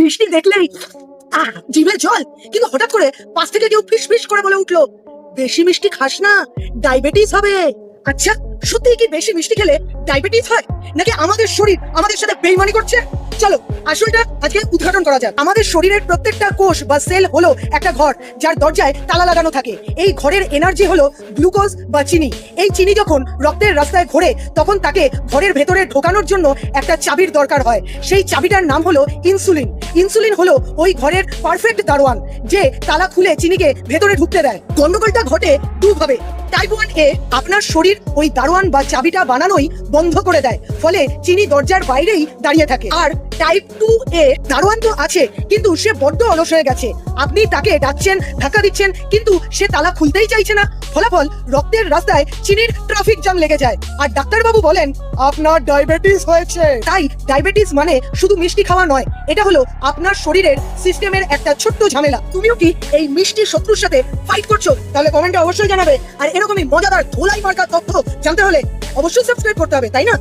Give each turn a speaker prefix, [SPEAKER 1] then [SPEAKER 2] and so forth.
[SPEAKER 1] মিষ্টি দেখলেই জিভে জল। কিন্তু হঠাৎ করে পাশ থেকে কেউ ফিস ফিস করে বলে উঠলো, বেশি মিষ্টি খাস না, ডায়াবেটিস হবে। আচ্ছা, সত্যিই কি বেশি মিষ্টি খেলে ডায়াবেটিস হয়, নাকি আমাদের শরীর আমাদের সাথে বেইমানি করছে? চলো আসলটা আজকে উদ্ঘাটন করা যাক। আমাদের শরীরের প্রত্যেকটা কোষ বা সেল হলো একটা ঘর, যার দরজায় তালা লাগানো থাকে। এই ঘরের এনার্জি হলো গ্লুকোজ বা চিনি। এই চিনি যখন রক্তের রাস্তায় ঘোরে, তখন তাকে ঘরের ভেতরে ঢোকানোর জন্য একটা চাবির দরকার হয়। সেই চাবিটার নাম হলো ইনসুলিন। ইনসুলিন হলো ওই ঘরের পারফেক্ট দারোয়ান, যে তালা খুলে চিনিকে ভেতরে ঢুকতে দেয়। গন্ডগোলটা ঘটে দুভাবে। টাইপ 1A আপনার শরীর ওই দারোয়ান বা চাবিটা বানানোই বন্ধ করে দেয়, ফলে চিনি দরজার বাইরেই দাঁড়িয়ে থাকে। আর টাইপ 2A দারোয়ান তো আছে, কিন্তু সে বড্ড অলস হয়ে গেছে। আপনি তাকে ডাকছেন, ধাক্কা দিচ্ছেন, কিন্তু সে তালা খুলতেই চাইছে না। ফলাফল, রক্তের রাস্তায় চিনির ট্রাফিক জ্যাম লেগে যায়, আর ডাক্তারবাবু বলেন আপনার ডায়াবেটিস হয়েছে। তাই ডায়াবেটিস মানে শুধু মিষ্টি খাওয়া নয়, এটা হলো আপনার শরীরের সিস্টেমের একটা ছোট্ট ঝামেলা। তুমিও কি এই মিষ্টি শত্রুর সাথে ফাইট করছো? তাহলে কমেন্টে অবশ্যই জানাবে। আর এরকমই মজাদার ধোলাই মার্কা তথ্য জানতে হলে অবশ্যই সাবস্ক্রাইব করতে হবে, তাই না?